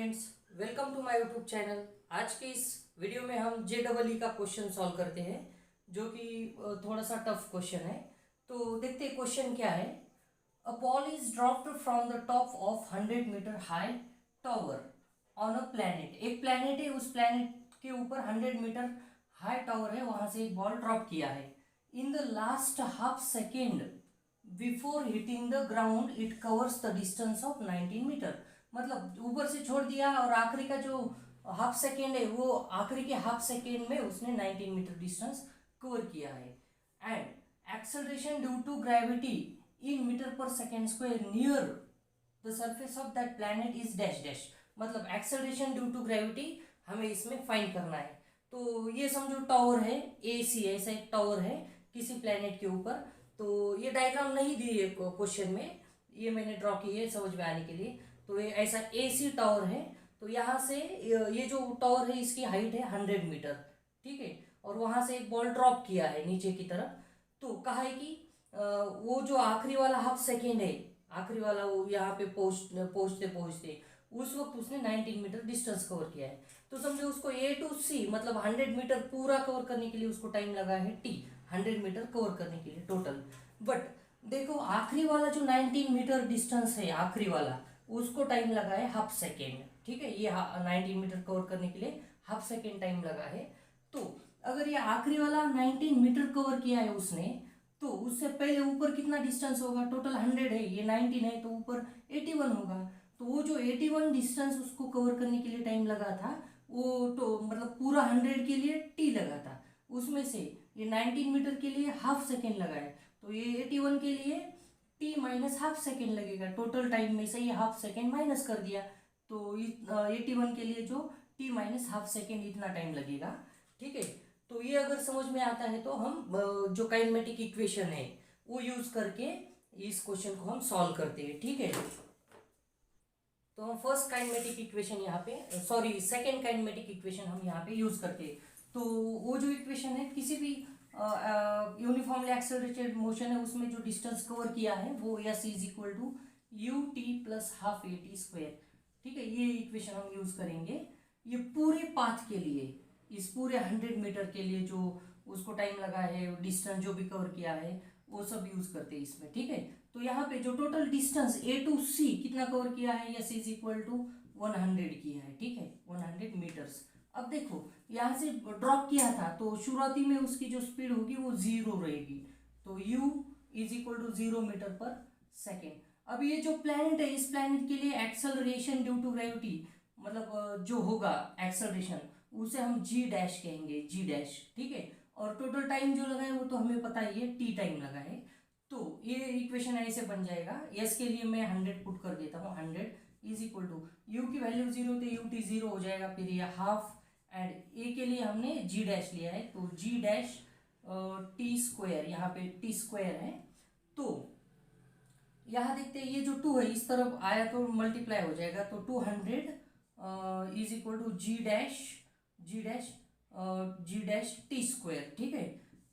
Friends, welcome to my YouTube channel. आज के इस वीडियो में हम JEE का क्वेश्चन सॉल्व करते हैं, जो कि थोड़ा सा टफ क्वेश्चन है। तो देखते हैं क्वेश्चन क्या है। A ball is dropped from the top of 100 metre high tower on a planet. एक प्लैनेट है, उस प्लैनेट के ऊपर 100 मीटर हाई टावर है, वहां से एक बॉल ड्रॉप किया है। In the last half second before hitting the ground it covers the distance of 19 metre. मतलब ऊपर से छोड़ दिया और आखिरी का जो हाफ सेकेंड है, वो आखिरी के हाफ सेकेंड में उसने 19 मीटर डिस्टेंस कवर किया है। And acceleration due to gravity in meter पर second square near the surface of that planet is dash dash. मतलब एक्सेलरेशन ड्यू टू ग्रेविटी हमें इसमें फाइंड करना है। तो ये समझो टावर है, AC ऐसा एक टावर है किसी प्लैनेट के ऊपर। तो ये डायग्राम नहीं दी है क्वेश्चन में, ये मैंने ड्रॉ की है समझ में आने के लिए। तो ये ऐसा AC टावर है। तो यहाँ से ये जो टावर है इसकी हाइट है 100 मीटर, ठीक है। और वहां से एक बॉल ड्रॉप किया है नीचे की तरफ। तो कहा है कि वो जो आखिरी वाला हाफ सेकेंड है, आखिरी वाला वो यहाँ पे पहुंचते पहुंचते उस वक्त उसने 19 मीटर डिस्टेंस कवर किया है। तो समझो उसको A to C मतलब 100 मीटर पूरा कवर करने के लिए उसको टाइम लगा है T, 100 मीटर कवर करने के लिए टोटल। बट देखो आखिरी वाला जो 19 मीटर डिस्टेंस है, आखिरी वाला, उसको टाइम लगा है हाफ सेकेंड, ठीक है। ये 19 मीटर कवर करने के लिए हाफ सेकेंड टाइम लगा है। तो अगर ये आखिरी वाला 19 मीटर कवर किया है उसने, तो उससे पहले ऊपर कितना डिस्टेंस होगा? टोटल 100 है, ये 19 है, तो ऊपर 81 होगा। तो वो जो 81 डिस्टेंस उसको कवर करने के लिए टाइम लगा था, वो तो मतलब पूरा 100 के लिए T लगा था, उसमें से ये 19 मीटर के लिए हाफ सेकेंड लगा है। तो ये 81 के लिए T माइनस हाफ सेकेंड लगेगा। टोटल टाइम में से ये हाफ सेकेंड माइनस कर दिया, तो 81 के लिए जो T माइनस हाफ सेकेंड इतना टाइम लगेगा, ठीक है। तो ये अगर समझ में आता है तो हम जो काइनेमेटिक इक्वेशन है वो यूज करके इस क्वेश्चन को हम सॉल्व करते हैं, ठीक है। तो हम फर्स्ट काइनेमेटिक इक्वेशन यहाँ पे सॉरी सेकेंड काइनेमेटिक इक्वेशन हम यहाँ पे यूज करते हैं। तो वो जो इक्वेशन है, किसी भी यूनिफॉर्मली एक्सेलरेटेड मोशन है उसमें जो डिस्टेंस कवर किया है वो S is equal to UT plus half AT square, ठीक है। ये इक्वेशन हम यूज करेंगे ये पूरे पाथ के लिए, इस पूरे 100 मीटर के लिए जो उसको टाइम लगा है, डिस्टेंस जो भी कवर किया है, वो सब यूज करते हैं इसमें, ठीक है। तो यहाँ पे जो total distance A to C कितना कवर किया है, S इज इक्वल टू 100 किया है, ठीक है, 100 मीटर्स। अब देखो यहाँ से ड्रॉप किया था तो शुरुआती में उसकी जो स्पीड होगी वो 0 रहेगी। तो U is equal to 0 metre पर सेकेंड। अब ये जो प्लैनेट है, इस प्लैनेट के लिए एक्सेलरेशन ड्यू टू ग्रेविटी मतलब जो होगा एक्सेलरेशन, उसे हम G डैश कहेंगे, G डैश, ठीक है। और टोटल टाइम जो लगा है वो तो हमें पता ही है, T टाइम लगा है। तो ये इक्वेशन ऐसे बन जाएगा। S के लिए मैं 100 पुट कर देता हूँ, 100 इज इक्वल टू U की वैल्यू 0 तो UT 0 हो जाएगा, फिर ये हाफ, एंड A के लिए हमने G डैश लिया है तो G डैश T स्क्वायर, यहाँ पे T स्क्वायर है। तो यहाँ देखते हैं ये जो 2 है इस तरफ आया तो मल्टीप्लाई हो जाएगा, तो 200 is equal to G dash T square, ठीक है।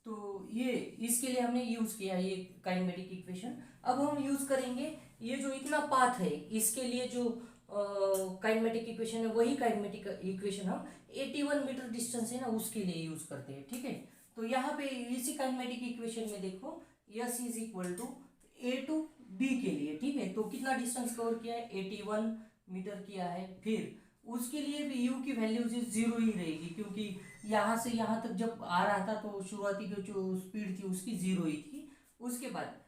तो ये इसके लिए हमने यूज किया ये काइनेमेटिक इक्वेशन। अब हम यूज करेंगे ये जो इतना पाथ है, इसके लिए जो काइनेमेटिक इक्वेशन है, वही काइनेमेटिक इक्वेशन हम 81 मीटर डिस्टेंस है ना उसके लिए यूज करते हैं, ठीक है। तो यहाँ पे इसी काइनेमेटिक इक्वेशन में देखो S is equal to A to B के लिए, ठीक है। तो कितना डिस्टेंस कवर किया है, 81 मीटर किया है। फिर उसके लिए भी U की वैल्यू 0 ही रहेगी, क्योंकि यहाँ से यहाँ तक जब आ रहा था तो शुरुआती की जो स्पीड थी उसकी 0 ही थी। उसके बाद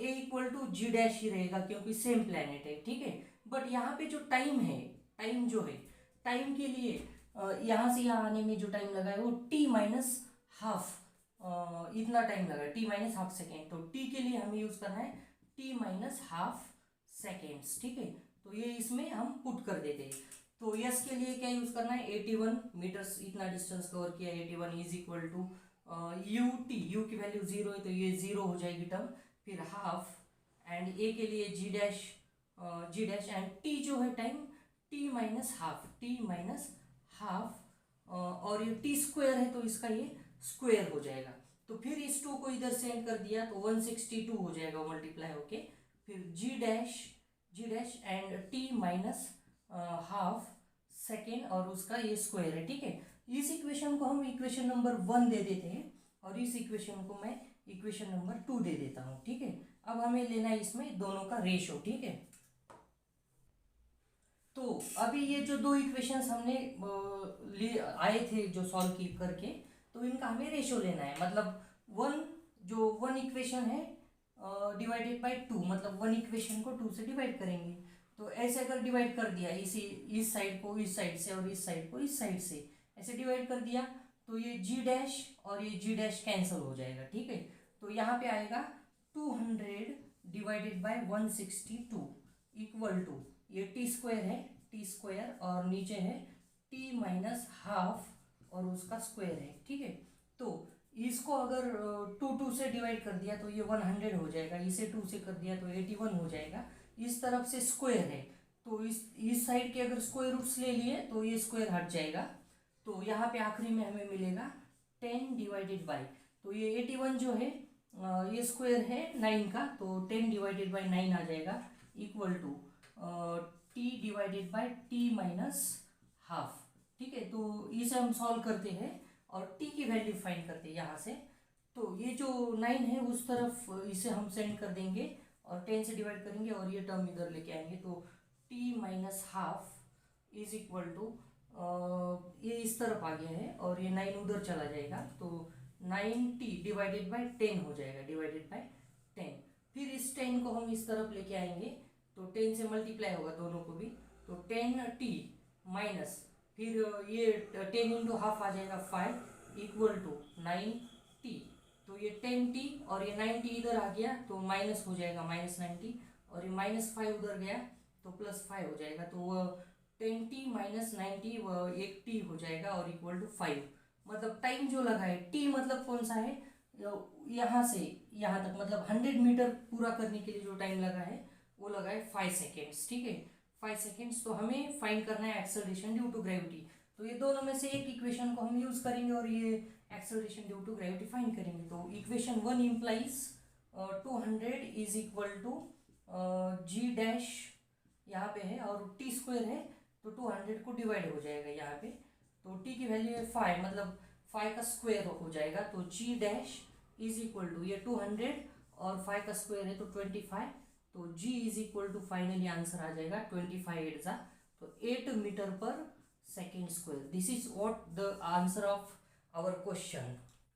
A equal to G dash ही रहेगा, क्योंकि सेम प्लैनेट है, ठीक है। बट यहाँ पे जो टाइम है, टाइम जो है, टाइम के लिए यहाँ से यहाँ आने में जो टाइम लगा है वो T माइनस हाफ, इतना टाइम लगा है, T माइनस हाफ सेकेंड। तो T के लिए हमें यूज करना है T माइनस हाफ सेकेंड्स, ठीक है। तो ये इसमें हम पुट कर देते हैं। तो यस के लिए क्या यूज करना है, 81 मीटर्स इतना डिस्टेंस कवर किया, 81 इज इक्वल टू यू की वैल्यू 0 है तो ये 0 हो जाएगी टर्म, फिर हाफ, एंड A के लिए G डैश एंड T जो है टाइम T माइनस हाफ, और ये T स्क्वायर है तो इसका ये स्क्वायर हो जाएगा। तो फिर इस 2 को इधर सेंड कर दिया तो 162 हो जाएगा मल्टीप्लाई होके, फिर G dash and T minus half second और उसका ये स्क्वायर है, ठीक है। इस इक्वेशन को हम इक्वेशन नंबर 1 दे देते हैं और इस इक्वेशन को मैं इक्वेशन नंबर 2 दे देता हूँ, ठीक है। अब हमें लेना है इसमें दोनों का रेशो, ठीक है। तो अभी ये जो दो इक्वेशंस हमने ले आए थे जो सॉल्व की करके, तो इनका हमें रेशो लेना है। मतलब वन इक्वेशन है डिवाइडेड बाय 2, मतलब वन इक्वेशन को 2 से डिवाइड करेंगे। तो ऐसे अगर डिवाइड कर दिया, इस साइड को इस साइड से और इस साइड को इस साइड से ऐसे डिवाइड कर दिया, तो ये जी डैश और ये जी डैश कैंसिल हो जाएगा, ठीक है। तो यहाँ पे आएगा 200 डिवाइडेड बाय 162 इक्वल टू, ये टी स्क्वायर है, टी स्क्वायर और नीचे है टी माइनस हाफ और उसका स्क्वायर है, ठीक है। तो इसको अगर 2 से डिवाइड कर दिया तो ये 100 हो जाएगा, इसे 2 से कर दिया तो 81 हो जाएगा। इस तरफ से स्क्वायर है तो इस साइड के अगर स्क्वायर रूट्स ले लिए तो ये स्क्वायर हट जाएगा। तो यहाँ पे आखिरी में हमें मिलेगा 10 डिवाइडेड बाई, तो ये 81 जो है ये स्क्वायर है 9 का, तो 10 डिवाइडेड बाई 9 आ जाएगा equal to T divided by T minus half, ठीक है। तो इसे हम सॉल्व करते हैं और टी की वैल्यू फाइंड करते हैं यहाँ से। तो ये जो 9 है उस तरफ इसे हम सेंड कर देंगे और 10 से डिवाइड करेंगे और ये टर्म इधर लेके आएंगे, तो T minus half is equal to, ये इस तरफ आ गया है और ये 9 उधर चला जाएगा, तो 90 डिवाइडेड बाई 10 हो जाएगा, डिवाइडेड बाई 10। फिर इस 10 को हम इस तरफ लेके आएंगे तो 10 से मल्टीप्लाई होगा दोनों को भी, तो 10t माइनस फिर ये 10 इंटू हाफ आ जाएगा 5 इक्वल टू 9t। तो ये 10t और ये 9t इधर आ गया तो माइनस हो जाएगा -90, और ये -5 उधर गया तो +5 हो जाएगा। तो 10t माइनस 90 एक t हो जाएगा और इक्वल टू 5। मतलब टाइम जो लगा है, t मतलब कौन सा है, यहाँ से यहाँ तक, मतलब 100 मीटर पूरा करने के लिए जो टाइम लगा है वो लगा है 5 सेकेंड्स, ठीक है, 5 सेकेंड्स। तो हमें फाइंड करना है एक्सेलरेशन ड्यू टू ग्रेविटी। तो ये दोनों में से एक इक्वेशन को हम यूज करेंगे और ये acceleration due to gravity find करेंगे। तो equation 1 implies 200 is equal to G dash यहाँ पे है और टी स्क्वायर है, तो 200 को डिवाइड हो जाएगा यहाँ पे, तो टी की वैल्यू है 5, मतलब 5 का स्क्वायर हो जाएगा। तो जी डैश इज इक्वल टू, ये 200 और 5 का स्क्वायर है तो 25, तो g is equal to finally answer आ जाएगा 25 8 तो 8 मीटर पर second square. This is what the answer of our question.